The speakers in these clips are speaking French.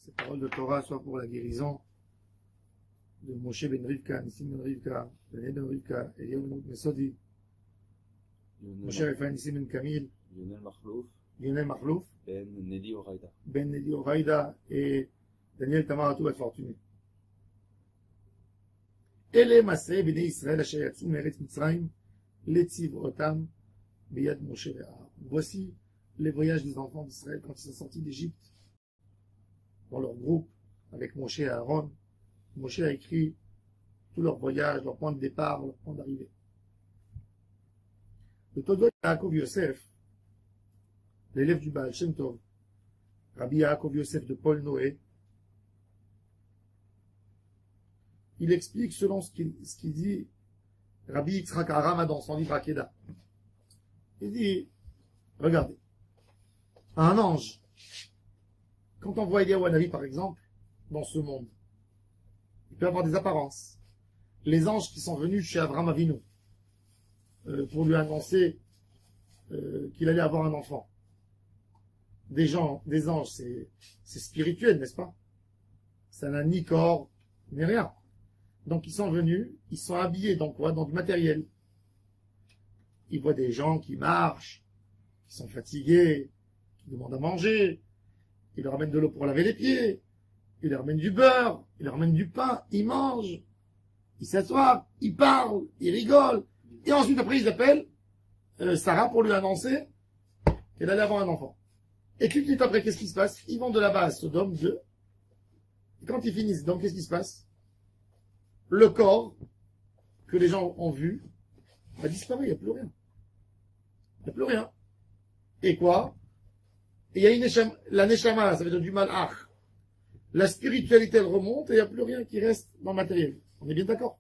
ces paroles de Torah soient pour la guérison de Moshe ben Rivka, Nissim ben Rivka, Daniel ben Rivka, Eliyahu ben Mesodi, Moshe Refaï Nissim ben Kamil, Lionel Marlouf, Ben Nedi Oraida. Ben Nedi Oraida et Daniel Tamaratou et Fortuné. Ele Maseh bnei Israël asher yatsu me'eretz Mitzrayim letzivrotam biyad Moshe ve'Aaron. Voici les voyages des enfants d'Israël quand ils sont sortis d'Égypte dans leur groupe avec Moshe et Aaron. Moshe a écrit tout leur voyage, leur point de départ, leur point d'arrivée. Le Todot Yaakov Yosef, l'élève du Baal Shem Tov, Rabbi Yaakov Yosef de Paul Noé, il explique selon ce qu'il dit Rabbi Yitzhak Harama dans son livre Akeda. Il dit, regardez, un ange, quand on voit Eliyahu Hanavi par exemple, dans ce monde, il peut avoir des apparences. Les anges qui sont venus chez Avraham Avinu pour lui annoncer qu'il allait avoir un enfant. Des anges, c'est spirituel, n'est-ce pas? Ça n'a ni corps, ni rien. Donc ils sont venus, ils sont habillés dans quoi? Dans du matériel. Ils voient des gens qui marchent, qui sont fatigués, qui demandent à manger. Ils leur amènent de l'eau pour laver les pieds. Ils leur amènent du beurre. Ils leur amènent du pain. Ils mangent. Ils s'assoient. Ils parlent. Ils rigolent. Et ensuite, après, ils appellent Sarah pour lui annoncer qu'elle allait avoir un enfant. Et tout de suite après, qu'est-ce qui se passe? Ils vont de là-bas à Sodome 2. Et quand ils finissent, donc, qu'est-ce qui se passe? Le corps que les gens ont vu a disparu. Il n'y a plus rien. Il n'y a plus rien. Et quoi? Et il y a la neshama, ça veut dire du malach. La spiritualité, elle remonte et il n'y a plus rien qui reste dans le matériel. On est bien d'accord?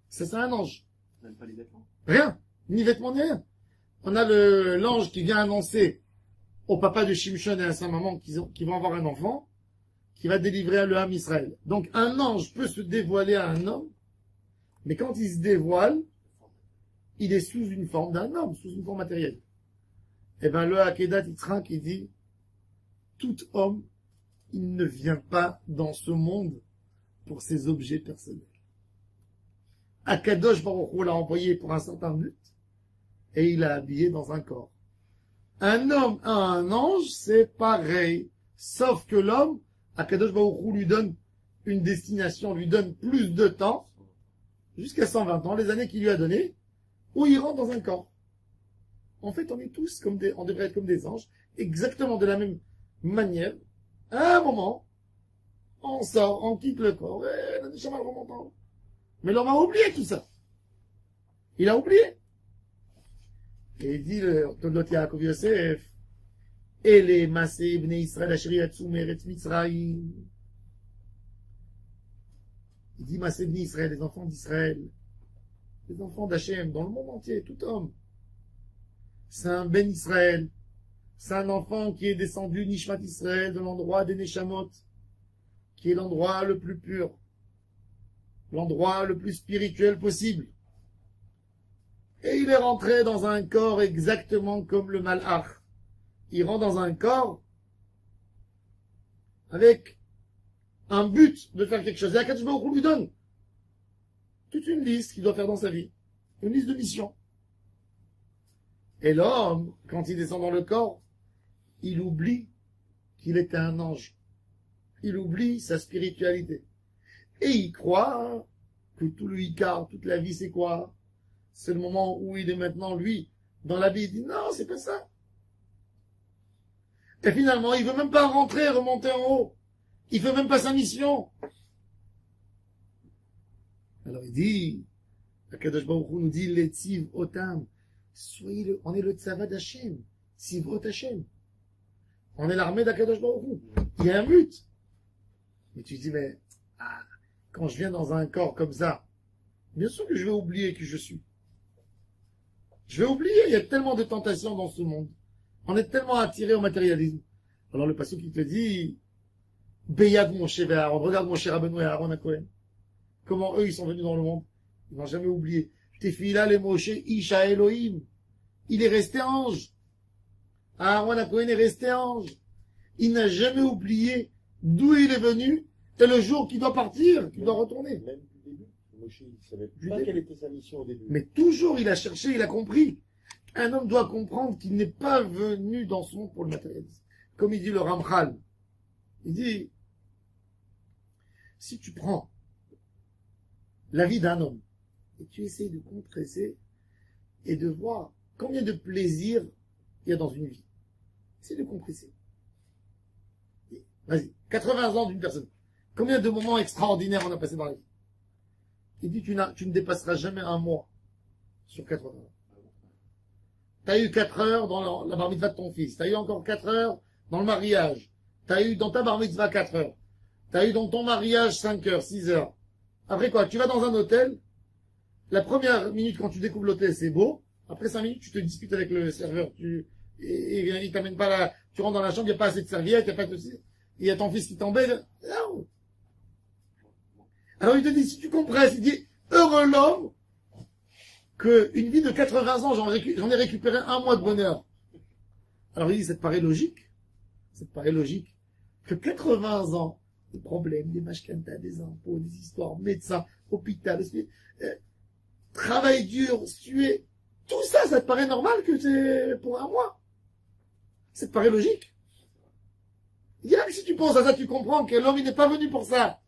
C'est ça un ange. Même pas les vêtements. Rien. Ni vêtements, ni rien. On a l'ange qui vient annoncer au papa de Shimshon et à sa maman qui vont avoir un enfant, qui va délivrer le Ham Israël. Donc un ange peut se dévoiler à un homme, mais quand il se dévoile, il est sous une forme d'un homme, sous une forme matérielle. Eh bien, le Akedat Yitzhak, il dit, tout homme, il ne vient pas dans ce monde pour ses objets personnels. Akadosh Baruch Hu l'a envoyé pour un certain but, et il l'a habillé dans un corps. Un homme à un ange, c'est pareil. Sauf que l'homme, Akadosh Baruch Hu lui donne une destination, lui donne plus de temps, jusqu'à 120 ans, les années qu'il lui a données, où il rentre dans un corps. En fait, on est tous on devrait être comme des anges, exactement de la même manière. À un moment, on sort, on quitte le corps, et la neshama remonte en haut. Mais l'homme a oublié tout ça. Il a oublié. Et il dit le Todot Yaakov Yosef, Ele Maseh bnei Israël asher yatsu me'eretz Mitzrayim. Il dit Maseh bnei Israël, les enfants d'Israël, les enfants d'Hachem, dans le monde entier, tout homme. C'est un Ben Israël. C'est un enfant qui est descendu Nishmat Israël de l'endroit des Neshamot, qui est l'endroit le plus pur, l'endroit le plus spirituel possible. Et il est rentré dans un corps exactement comme le Malach. Il rentre dans un corps avec un but de faire quelque chose. Et Akadosh Baruch Hu lui donne toute une liste qu'il doit faire dans sa vie, une liste de missions. Et l'homme, quand il descend dans le corps, il oublie qu'il était un ange. Il oublie sa spiritualité. Et il croit que tout le Icar, toute la vie, c'est quoi? C'est le moment où il est maintenant, lui, dans la vie. Il dit, non, c'est pas ça. Et finalement, il veut même pas rentrer, remonter en haut. Il fait même pas sa mission. Alors il dit, Akadosh Baruch Hu nous dit, Letziv Otam. On est le tzava d'Hachem. Sivrot Hachem. On est l'armée d'Akadosh Baruch Hu. Il y a un but. Mais tu dis, mais, quand je viens dans un corps comme ça, bien sûr que je vais oublier qui je suis. Je vais oublier, il y a tellement de tentations dans ce monde. On est tellement attiré au matérialisme. Alors le passage qui te dit, Beyad Moshe et Aaron, regarde Moshe Rabbeinu et Aaron à Cohen. Comment eux, ils sont venus dans le monde. Ils n'ont jamais oublié. Tefila le Moshe Isha Elohim. Il est resté ange. Aaron à Cohen est resté ange. Il n'a jamais oublié d'où il est venu, et le jour qu'il doit partir, qu'il doit retourner. Même du début. Moshe, il ne savait Du pas début. quelle était sa mission au début. Mais toujours, il a cherché, il a compris. Un homme doit comprendre qu'il n'est pas venu dans ce monde pour le matérialisme. Comme il dit le Ramchal. Il dit, si tu prends la vie d'un homme, et tu essayes de compresser, et de voir combien de plaisir il y a dans une vie. Essaye de compresser. Vas-y, 80 ans d'une personne. Combien de moments extraordinaires on a passé dans la vie? Il dit, tu ne dépasseras jamais un mois sur 80 ans. T'as eu 4 heures dans la bar mitzvah de ton fils. T'as eu encore 4 heures dans le mariage. T'as eu dans ta bar mitzvah 4 heures. T'as eu dans ton mariage 5 heures, 6 heures. Après quoi? Tu vas dans un hôtel. La première minute quand tu découvres l'hôtel, c'est beau. Après 5 minutes, tu te disputes avec le serveur. Il t'amène pas là. Tu rentres dans la chambre, il n'y a pas assez de serviettes, il n'y a pas de... Il y a ton fils qui t'embête. Non. Alors il te dit, si tu compresses, il dit, heureux l'homme qu'une vie de 80 ans, j'en ai récupéré un mois de bonheur. Alors il dit, ça te paraît logique? Ça te paraît logique que 80 ans, des problèmes, des mashkanta, des impôts, des histoires, médecins, hôpital, travail dur, suer, tout ça, ça te paraît normal que c'est pour un mois? Ça te paraît logique? Il dit, si tu penses à ça, tu comprends que l'homme, il n'est pas venu pour ça.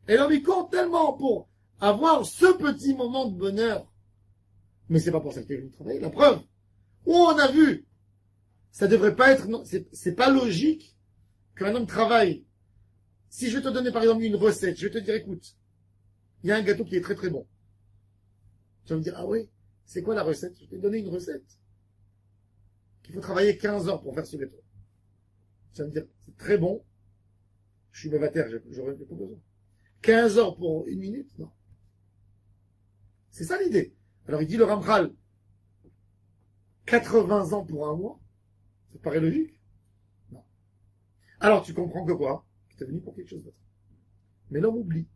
Et l'homme, il compte tellement pour avoir ce petit moment de bonheur. Mais c'est pas pour ça qu'il est venu travailler. La preuve, où on a vu, ça devrait pas être, non, c'est pas logique qu'un homme travaille. Si je vais te donner par exemple une recette, je vais te dire, écoute, il y a un gâteau qui est très très bon. Tu vas me dire, ah oui, c'est quoi la recette? Je vais te donner une recette. Qu'il faut travailler 15 heures pour faire ce gâteau. Tu vas me dire, c'est très bon. Je suis bavataire, j'aurais pas besoin. 15 heures pour une minute? Non. C'est ça l'idée. Alors il dit le Ramchal, 80 ans pour un mois? Ça te paraît logique? Non. Alors tu comprends que quoi? Que tu es venu pour quelque chose d'autre. Mais l'homme oublie.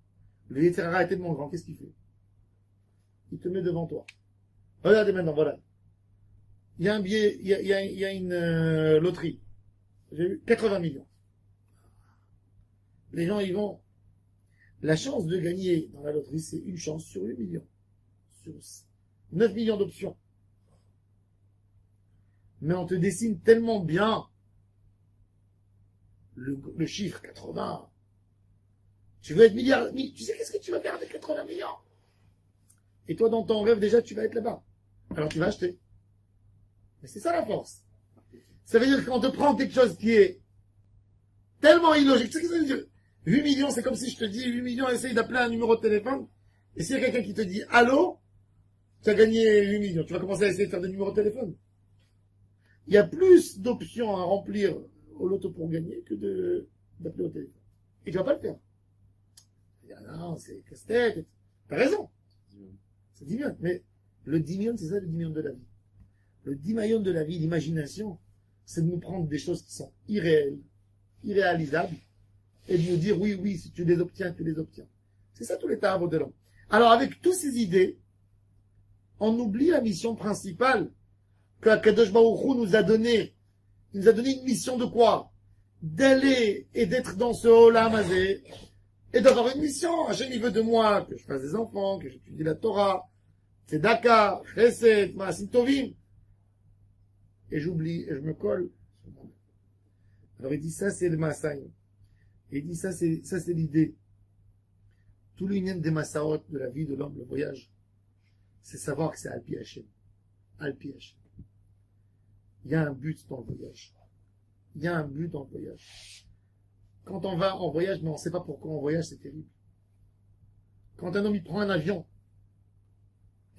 Le Yetzirah est tellement grand, qu'est-ce qu'il fait? Il te met devant toi. Regardez maintenant, voilà. Il y a un billet, il y a une loterie. J'ai eu 80 millions. Les gens, ils vont... La chance de gagner dans la loterie, c'est une chance sur 8 millions. Sur 9 millions d'options. Mais on te dessine tellement bien le chiffre 80. Tu veux être milliard, tu sais qu'est-ce que tu vas faire avec 80 millions? Et toi, dans ton rêve, déjà, tu vas être là-bas. Alors tu vas acheter. Mais c'est ça la force. Ça veut dire qu'on te prend quelque chose qui est tellement illogique. Tu sais ce que ça veut dire? 8 millions, c'est comme si je te dis 8 millions, essaye d'appeler un numéro de téléphone. Et s'il y a quelqu'un qui te dit allô, tu as gagné 8 millions. Tu vas commencer à essayer de faire des numéros de téléphone. Il y a plus d'options à remplir au loto pour gagner que d'appeler au téléphone. Et tu vas pas le faire. Tu vas dire, non, c'est casse-tête. T'as raison. C'est 10 millions. Mais le 10 millions, c'est ça le 10 millions de la vie. Le 10 millions de la vie, l'imagination, c'est de nous prendre des choses qui sont irréelles, irréalisables, et de nous dire, oui, oui, si tu les obtiens, tu les obtiens. C'est ça tous les travaux de l'homme. Alors, avec toutes ces idées, on oublie la mission principale que Kadosh Baruch Hu nous a donnée. Il nous a donné une mission de quoi? D'aller et d'être dans ce Olam Hazé, et d'avoir une mission. Hachem, il veut de moi que je fasse des enfants, que j'étudie la Torah, Tzedaka, Chesed, Maasim Tovim. Et j'oublie, et je me colle. Alors il dit, ça c'est le Maasai. Et il dit, ça c'est l'idée. Tout l'union des Massaot de la vie de l'homme, le voyage, c'est savoir que c'est Alpi Hachem. Alpi Hachem. Il y a un but dans le voyage. Il y a un but dans le voyage. Quand on va en voyage, mais on ne sait pas pourquoi on voyage, c'est terrible. Quand un homme il prend un avion,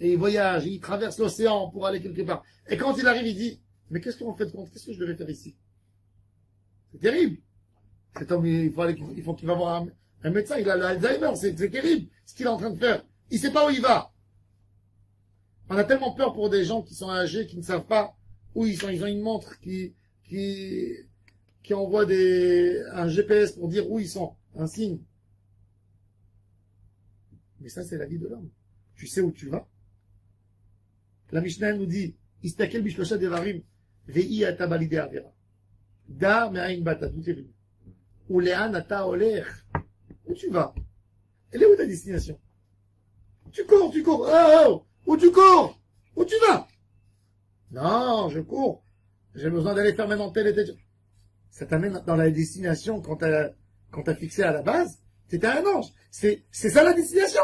et il voyage, il traverse l'océan pour aller quelque part, et quand il arrive, il dit, mais qu'est-ce qu'on fait de compte? Qu'est-ce que je devais faire ici? C'est terrible. Cet homme, il faut qu'il va voir un médecin, il a l'Alzheimer, c'est terrible ce qu'il est en train de faire. Il ne sait pas où il va. On a tellement peur pour des gens qui sont âgés, qui ne savent pas où ils sont. Ils ont une montre qui envoie un GPS pour dire où ils sont, un signe. Mais ça, c'est la vie de l'homme. Tu sais où tu vas. La Mishnah nous dit, Istakel bishlosha devarim, vei atabalide avera. Da me'ain bata, tout est venu. Ou Léanata Oler. Où tu vas? Elle est où ta destination? Tu cours. Oh, oh. Où tu cours? Où tu vas? Non, je cours. J'ai besoin d'aller faire maintenant tel et tel. Ça t'amène dans la destination quand t'as fixé à la base. C'était un ange. C'est ça la destination.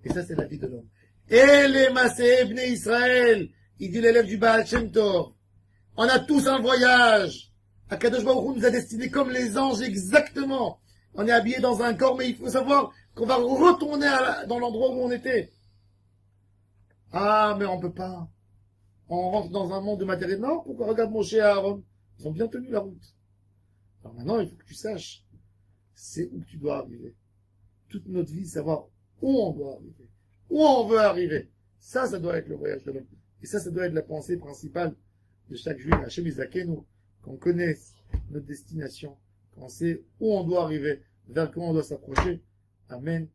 Et ça, c'est la vie de l'homme. Et les Massé Bnei Israël, il dit l'élève du Baal Shem Tov. On a tous un voyage. Akadosh Baruch Hu nous a destinés comme les anges exactement. On est habillé dans un corps, mais il faut savoir qu'on va retourner dans l'endroit où on était. Ah, mais on peut pas. On rentre dans un monde de matériel. Non, pourquoi? Regarde Moshe et Aaron. Ils ont bien tenu la route. Alors maintenant, il faut que tu saches, c'est où tu dois arriver. Toute notre vie, savoir où on doit arriver. Où on veut arriver. Ça doit être le voyage de l'homme. Et ça doit être la pensée principale de chaque juif. Hachem Izakenu, qu'on connaisse notre destination, qu'on sait où on doit arriver, vers quoi on doit s'approcher. Amen.